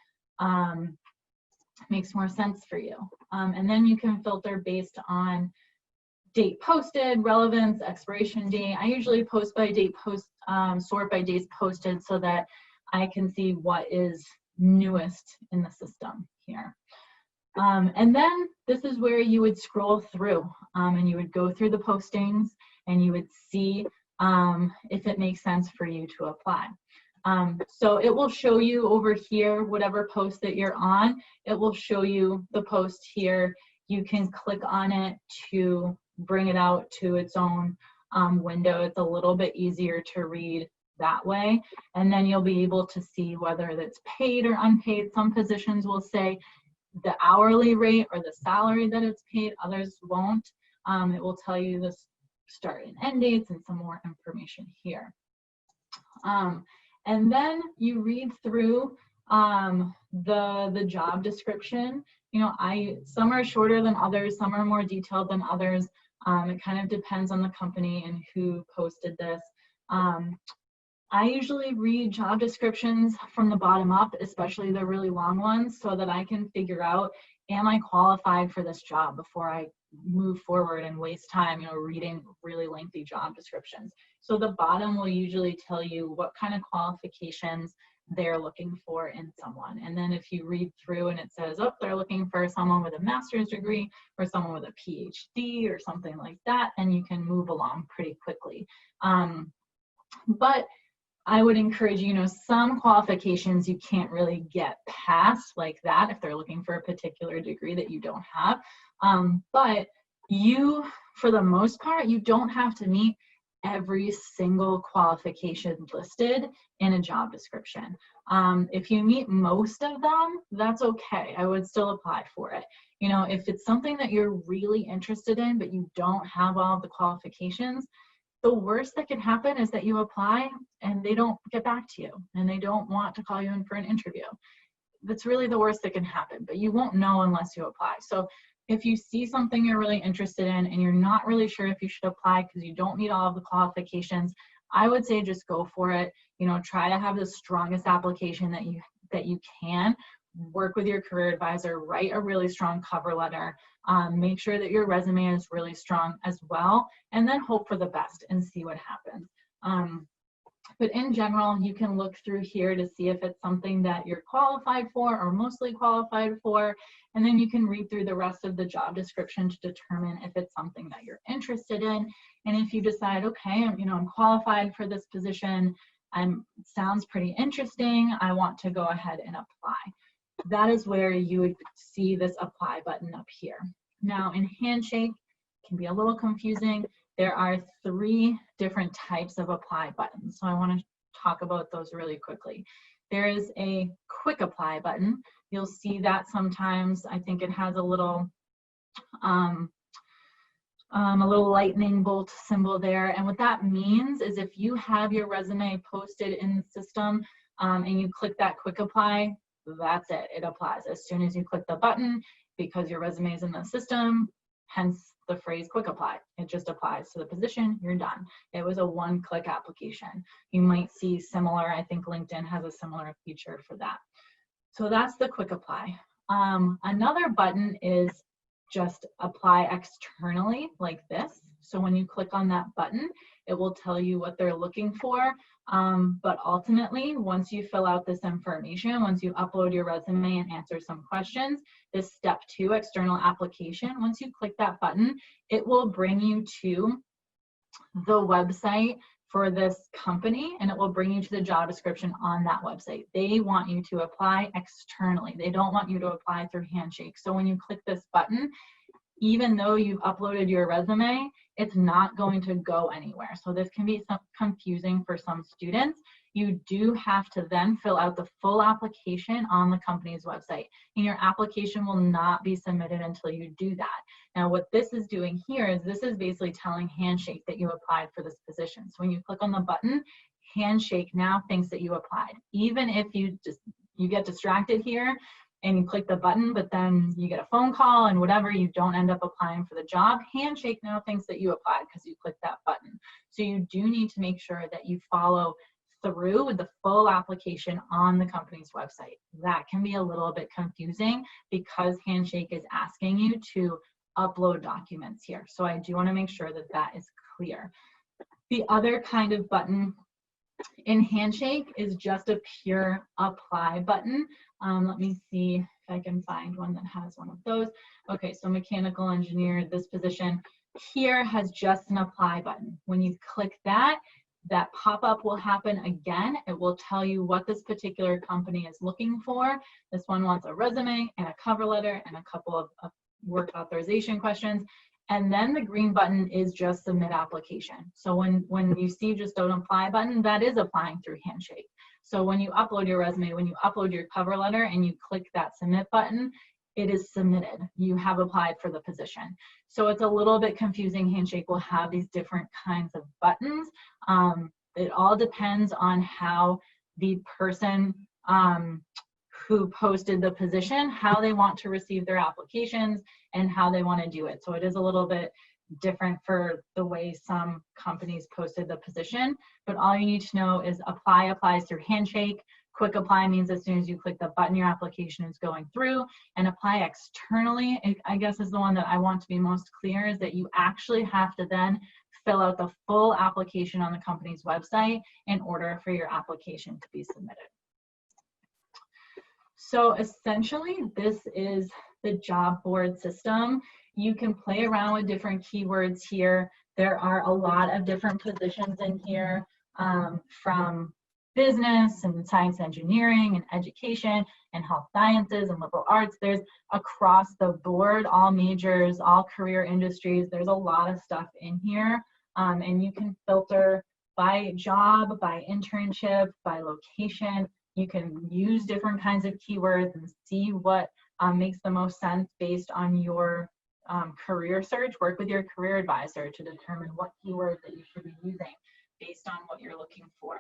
makes more sense for you. And then you can filter based on date posted, relevance, expiration date. I usually post by date sort by dates posted so that I can see what is newest in the system here. And then this is where you would scroll through and you would go through the postings and you would see if it makes sense for you to apply. So it will show you over here, whatever post that you're on, it will show you the post here. You can click on it to bring it out to its own window. It's a little bit easier to read that way. And then you'll be able to see whether that's paid or unpaid. Some positions will say the hourly rate or the salary that it's paid. Others won't. It will tell you the start and end dates and some more information here. And then you read through the job description. You know, some are shorter than others, some are more detailed than others. It kind of depends on the company and who posted this. I usually read job descriptions from the bottom up, especially the really long ones, so that I can figure out, am I qualified for this job before I move forward and waste time, you know, reading really lengthy job descriptions. So the bottom will usually tell you what kind of qualifications they're looking for in someone. And then if you read through and it says, oh, they're looking for someone with a master's degree or someone with a PhD or something like that, then you can move along pretty quickly. But I would encourage, you know, some qualifications you can't really get past like that if they're looking for a particular degree that you don't have. But you, for the most part, you don't have to meet every single qualification listed in a job description. If you meet most of them, that's okay. I would still apply for it. You know, if it's something that you're really interested in, but you don't have all of the qualifications, the worst that can happen is that you apply and they don't get back to you and they don't want to call you in for an interview. That's really the worst that can happen, but you won't know unless you apply. So if you see something you're really interested in and you're not really sure if you should apply because you don't meet all of the qualifications, I would say just go for it. You know, try to have the strongest application that you can. Work with your career advisor, write a really strong cover letter, make sure that your resume is really strong as well, and then hope for the best and see what happens. But in general, you can look through here to see if it's something that you're qualified for or mostly qualified for, and then you can read through the rest of the job description to determine if it's something that you're interested in. And if you decide, okay, I'm qualified for this position, sounds pretty interesting, I want to go ahead and apply. That is where you would see this apply button up here. Now in Handshake, it can be a little confusing. There are 3 different types of apply buttons. So I want to talk about those really quickly. There is a quick apply button. You'll see that sometimes. I think it has a little lightning bolt symbol there. And what that means is if you have your resume posted in the system and you click that quick apply, that's it. It applies as soon as you click the button because your resume is in the system, hence the phrase quick apply. It just applies to the position, you're done. It was a one-click application. You might see similar, I think LinkedIn has a similar feature for that. So that's the quick apply. Another button is just apply externally like this. So when you click on that button, it will tell you what they're looking for. But ultimately, once you fill out this information, once you upload your resume and answer some questions, this step 2 external application, once you click that button, it will bring you to the website for this company and it will bring you to the job description on that website. They want you to apply externally. They don't want you to apply through Handshake. So when you click this button, even though you've uploaded your resume, it's not going to go anywhere. So this can be confusing for some students. You do have to then fill out the full application on the company's website, and your application will not be submitted until you do that. Now, what this is doing here is this is basically telling Handshake that you applied for this position. So when you click on the button, Handshake now thinks that you applied. Even if you get distracted here and you click the button, but then you get a phone call and whatever, you don't end up applying for the job, Handshake now thinks that you applied because you clicked that button. So you do need to make sure that you follow through with the full application on the company's website. That can be a little bit confusing because Handshake is asking you to upload documents here. So I do want to make sure that that is clear. The other kind of button in Handshake is just a pure apply button. Let me see if I can find one that has one of those. Okay, so mechanical engineer, this position here has just an apply button. When you click that, that pop-up will happen again. It will tell you what this particular company is looking for. This one wants a resume and a cover letter and a couple of work authorization questions. And then the green button is just submit application. So when you see just an apply button, that is applying through Handshake. So when you upload your resume, when you upload your cover letter and you click that submit button, it is submitted. You have applied for the position. So it's a little bit confusing. Handshake will have these different kinds of buttons. It all depends on how the person who posted the position, how they want to receive their applications and how they want to do it. So it is a little bit different for the way some companies posted the position, but all you need to know is apply applies through Handshake. Quick apply means as soon as you click the button, your application is going through. And apply externally, I guess, is the one that I want to be most clear, is that you actually have to then fill out the full application on the company's website in order for your application to be submitted. So essentially, this is the job board system. You can play around with different keywords here. There are a lot of different positions in here, from business and science engineering and education and health sciences and liberal arts. There's across the board, all majors, all career industries. There's a lot of stuff in here. And you can filter by job, by internship, by location. You can use different kinds of keywords and see what makes the most sense based on your career search. Work with your career advisor to determine what keywords that you should be using based on what you're looking for.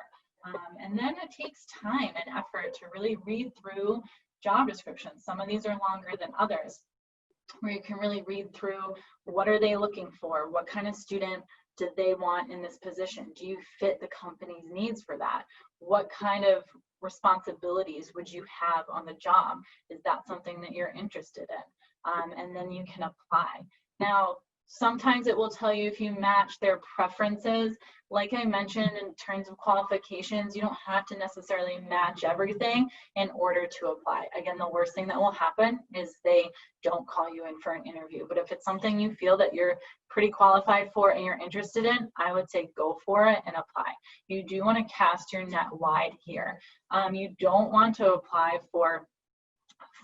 And then it takes time and effort to really read through job descriptions. Some of these are longer than others, where you can really read through what are they looking for, what kind of student do they want in this position? Do you fit the company's needs for that? What kind of responsibilities would you have on the job? Is that something that you're interested in? And then you can apply. Now, sometimes it will tell you if you match their preferences. Like I mentioned, in terms of qualifications, you don't have to necessarily match everything in order to apply. Again, the worst thing that will happen is they don't call you in for an interview. But if it's something you feel that you're pretty qualified for and you're interested in, I would say go for it and apply. You do want to cast your net wide here. You don't want to apply for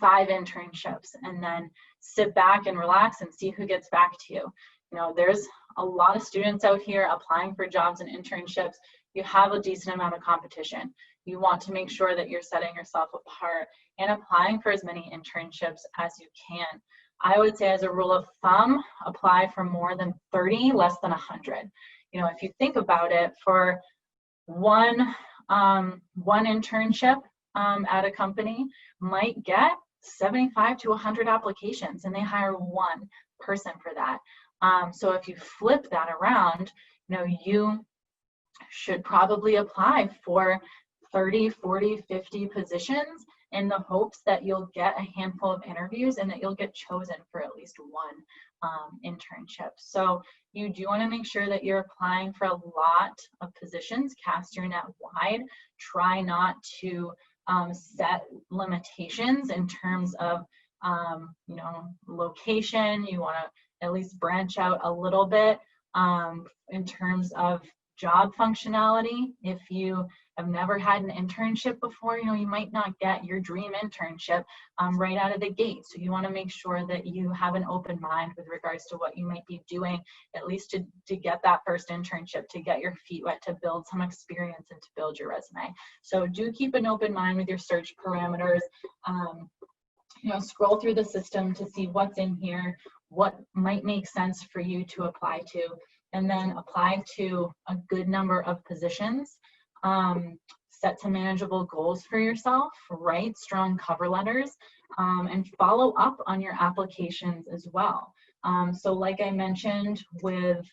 5 internships and then sit back and relax and see who gets back to you. You know, there's a lot of students out here applying for jobs and internships. You have a decent amount of competition. You want to make sure that you're setting yourself apart and applying for as many internships as you can. I would say, as a rule of thumb, apply for more than 30, less than 100. You know, if you think about it, for one internship at a company might get 75 to 100 applications, and they hire one person for that. So if you flip that around, you know, you should probably apply for 30, 40, 50 positions in the hopes that you'll get a handful of interviews and that you'll get chosen for at least one internship. So you do want to make sure that you're applying for a lot of positions. Cast your net wide. Try not to set limitations in terms of you know, location. You want to at least branch out a little bit in terms of job functionality. If you have never had an internship before, you know, you might not get your dream internship right out of the gate. So you want to make sure that you have an open mind with regards to what you might be doing, at least to get that first internship, to get your feet wet, to build some experience and to build your resume. So do keep an open mind with your search parameters. You know, scroll through the system to see what's in here, what might make sense for you to apply to, and then apply to a good number of positions. Set some manageable goals for yourself, write strong cover letters, and follow up on your applications as well. So like I mentioned with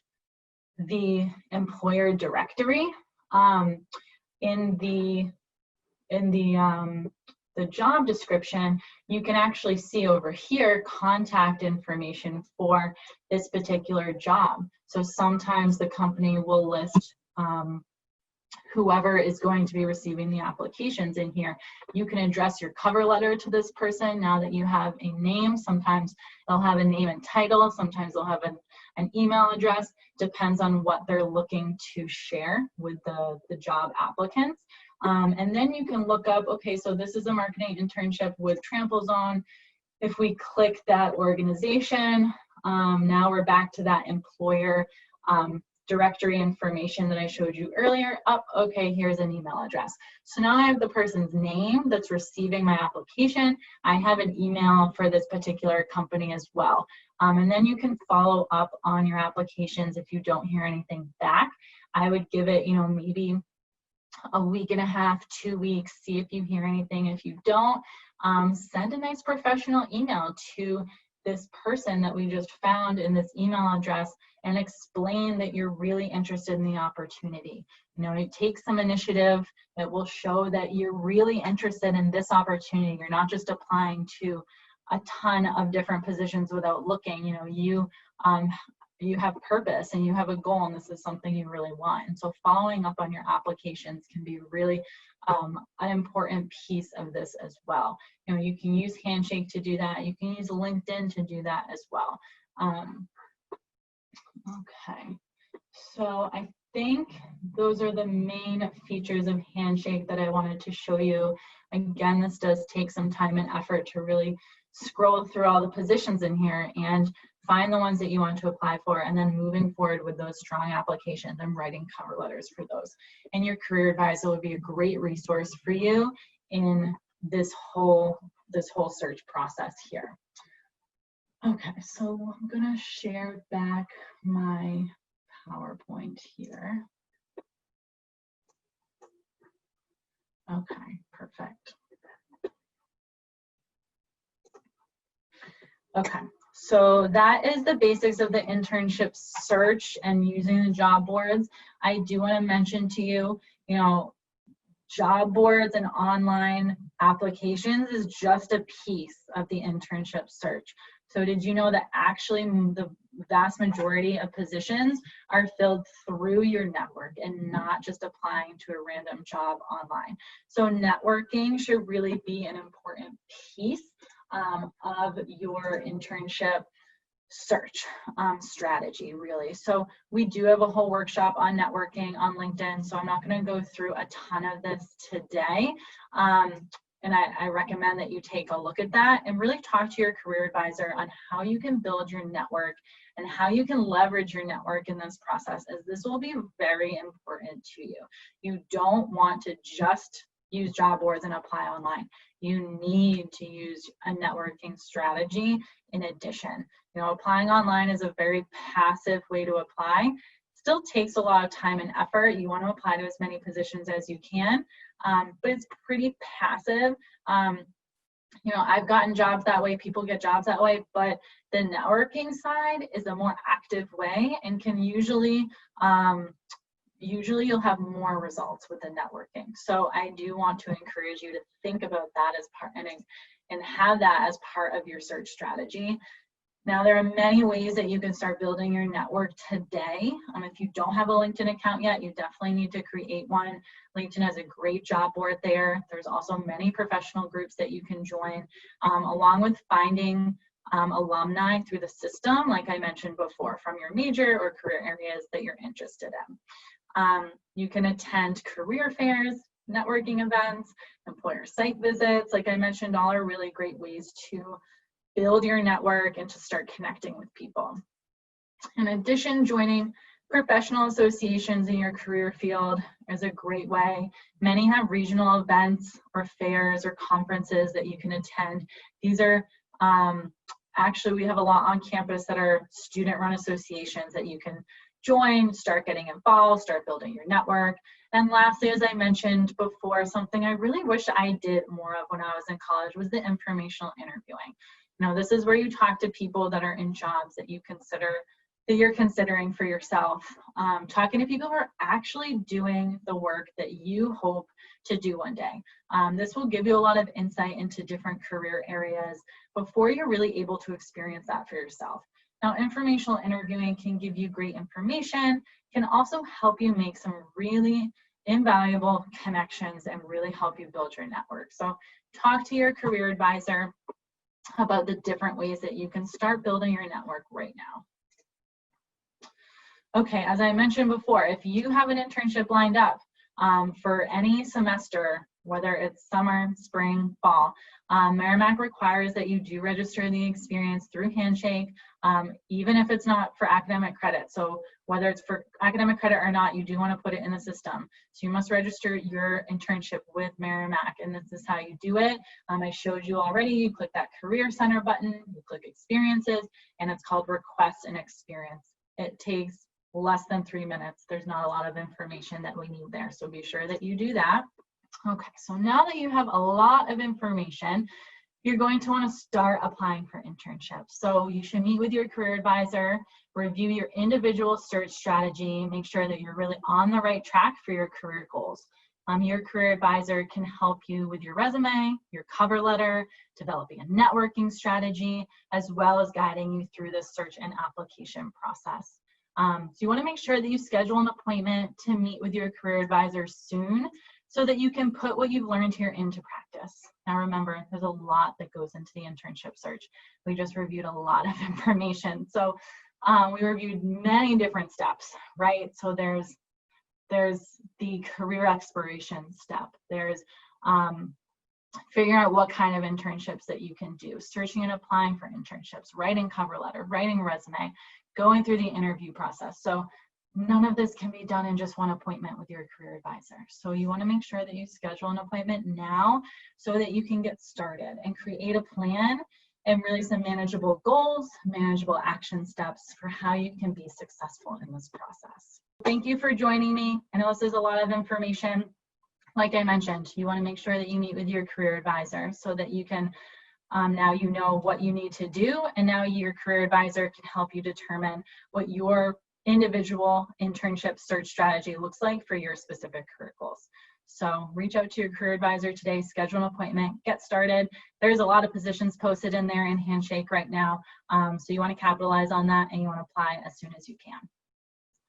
the employer directory, in the job description, you can actually see over here contact information for this particular job. So sometimes the company will list whoever is going to be receiving the applications in here. You can address your cover letter to this person now that you have a name. Sometimes they'll have a name and title. Sometimes they'll have an email address. Depends on what they're looking to share with the job applicants. And then you can look up, okay, so this is a marketing internship with Trample Zone. If we click that organization, now we're back to that employer directory information that I showed you earlier. Oh, okay, here's an email address. So now I have the person's name that's receiving my application. I have an email for this particular company as well. And then you can follow up on your applications if you don't hear anything back. I would give it, maybe a week and a half, 2 weeks, see if you hear anything. If you don't, send a nice professional email to this person that we just found in this email address and explain that you're really interested in the opportunity. It takes some initiative that will show that you're really interested in this opportunity. You're not just applying to a ton of different positions without looking. You have purpose and you have a goal, and this is something you really want. And so following up on your applications can be really an important piece of this as well. You can use Handshake to do that. You can use LinkedIn to do that as well. Okay, so I think those are the main features of Handshake that I wanted to show you. Again, this does take some time and effort to really scroll through all the positions in here and find the ones that you want to apply for, and then moving forward with those strong applications and writing cover letters for those. And your career advisor will be a great resource for you in this whole search process here. Okay, so I'm gonna share back my PowerPoint here. Okay, perfect. Okay, so that is the basics of the internship search and using the job boards. I do want to mention to you, job boards and online applications is just a piece of the internship search. So did you know that actually the vast majority of positions are filled through your network and not just applying to a random job online? So networking should really be an important piece of your internship search strategy, really. So we do have a whole workshop on networking on LinkedIn, so I'm not going to go through a ton of this today. And I recommend that you take a look at that and really talk to your career advisor on how you can build your network and how you can leverage your network in this process, as this will be very important to you. You don't want to just use job boards and apply online. You need to use a networking strategy in addition. Applying online is a very passive way to apply. Still takes a lot of time and effort. You want to apply to as many positions as you can, but it's pretty passive. I've gotten jobs that way, people get jobs that way, but the networking side is a more active way and can usually you'll have more results with the networking. So I do want to encourage you to think about that as part and have that as part of your search strategy. Now, there are many ways that you can start building your network today. If you don't have a LinkedIn account yet, you definitely need to create one. LinkedIn has a great job board there. There's also many professional groups that you can join, along with finding alumni through the system, like I mentioned before, from your major or career areas that you're interested in. You can attend career fairs, networking events, employer site visits. Like I mentioned, all are really great ways to build your network and to start connecting with people. In addition, joining professional associations in your career field is a great way. Many have regional events or fairs or conferences that you can attend. These are actually, we have a lot on campus that are student-run associations that you can join, start getting involved, start building your network. And lastly, as I mentioned before, something I really wish I did more of when I was in college was the informational interviewing. This is where you talk to people that are in jobs that you're considering for yourself. Talking to people who are actually doing the work that you hope to do one day. This will give you a lot of insight into different career areas before you're really able to experience that for yourself. Now, informational interviewing can give you great information, can also help you make some really invaluable connections and really help you build your network. So talk to your career advisor about the different ways that you can start building your network right now. Okay, as I mentioned before, if you have an internship lined up for any semester whether it's summer, spring, fall. Merrimack requires that you do register the experience through Handshake, even if it's not for academic credit. So whether it's for academic credit or not, you do want to put it in the system. So you must register your internship with Merrimack, and this is how you do it. I showed you already. You click that Career Center button, you click Experiences, and it's called Request an Experience. It takes less than 3 minutes. There's not a lot of information that we need there, so be sure that you do that. Okay, so now that you have a lot of information, you're going to want to start applying for internships. So you should meet with your career advisor, review your individual search strategy, make sure that you're really on the right track for your career goals. Your career advisor can help you with your resume, your cover letter, developing a networking strategy, as well as guiding you through the search and application process. So you want to make sure that you schedule an appointment to meet with your career advisor soon, so that you can put what you've learned here into practice. Now remember, there's a lot that goes into the internship search. We just reviewed a lot of information. So we reviewed many different steps, right? So there's the career exploration step. There's figuring out what kind of internships that you can do, searching and applying for internships, writing cover letter, writing resume, going through the interview process. So none of this can be done in just one appointment with your career advisor. So you want to make sure that you schedule an appointment now so that you can get started and create a plan and really some manageable goals, manageable action steps for how you can be successful in this process. Thank you for joining me. I know this is a lot of information. Like I mentioned, you want to make sure that you meet with your career advisor so that you can now you know what you need to do, and now your career advisor can help you determine what your individual internship search strategy looks like for your specific career goals. So reach out to your career advisor today, schedule an appointment, get started. There's a lot of positions posted in there in Handshake right now. So you want to capitalize on that, and you want to apply as soon as you can.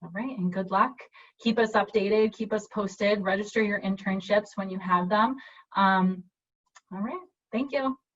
All right, and good luck. Keep us updated, keep us posted, register your internships when you have them. All right, thank you.